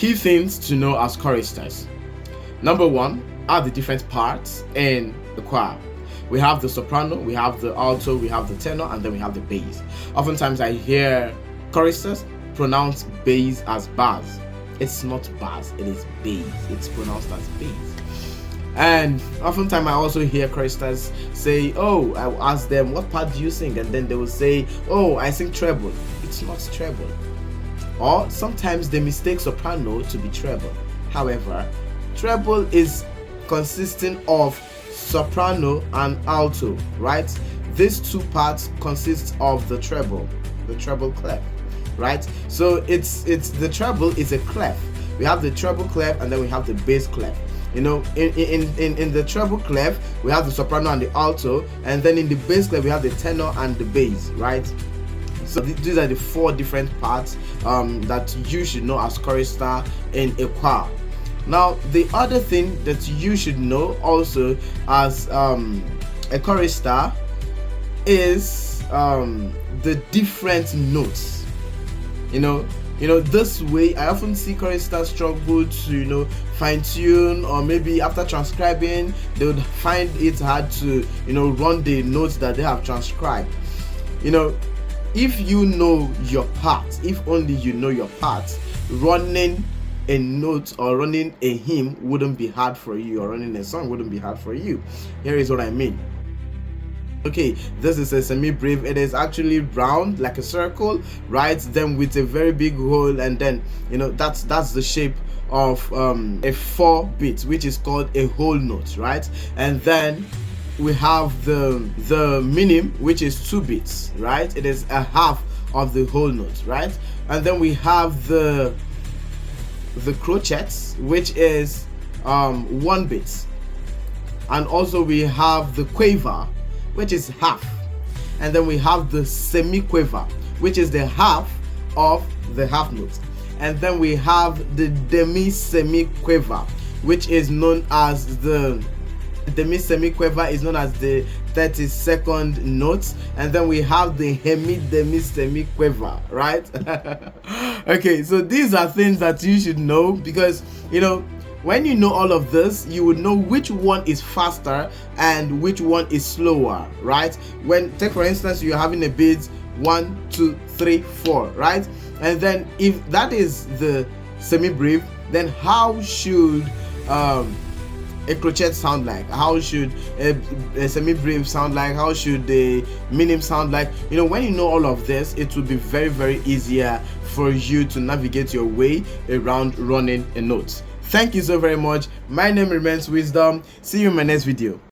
Key things to know as choristers. Number one are the different parts in the choir. We have the soprano, we have the alto, we have the tenor, and then we have the bass. Oftentimes I hear choristers pronounce bass as bass. It's not bass, it is bass. It's pronounced as bass. And oftentimes I also hear choristers say, oh, I will ask them, what part do you sing? And then they will say, oh, I sing treble. It's not treble. Or sometimes they mistake soprano to be treble. However, treble is consisting of soprano and alto, right? These two parts consist of the treble clef, right? So it's the treble is a clef. We have the treble clef and then we have the bass clef. In the treble clef we have the soprano and the alto, and then in the bass clef we have the tenor and the bass, right? So these are the four different parts that you should know as chorister in a choir. Now the other thing that you should know also as a chorister is the different notes. This way I often see choristers struggle to fine tune, or maybe after transcribing they would find it hard to run the notes that they have transcribed. If you know your part, if only you know your part, running a note or running a hymn wouldn't be hard for you, or running a song wouldn't be hard for you. Here is what I mean. Okay, this is a semi-breve. It is actually round like a circle, right? Then with a very big hole, and then that's the shape of a 4-beat, which is called a whole note, right? And then we have the minim, which is 2 beats, right? It is a half of the whole note, right? And then we have the crotchets, which is 1 beat, and also we have the quaver, which is half, and then we have the semi-quaver, which is the half of the half note, and then we have the demi-semi-quaver, which is known as the demi-semi-quaver is known as the 32nd note, and then we have the demi-semi-quaver, right? Okay, so these are things that you should know, because when you know all of this, you would know which one is faster and which one is slower, right? Take for instance, you're having a beat 1, 2, 3, 4, right? And then if that is the semi-breve, then how should a crochet sound like? How should a semi-breve sound like? How should the minim sound like? When you know all of this, it will be very, very easier for you to navigate your way around running a note. Thank you so very much. My name remains Wisdom. See you in my next video.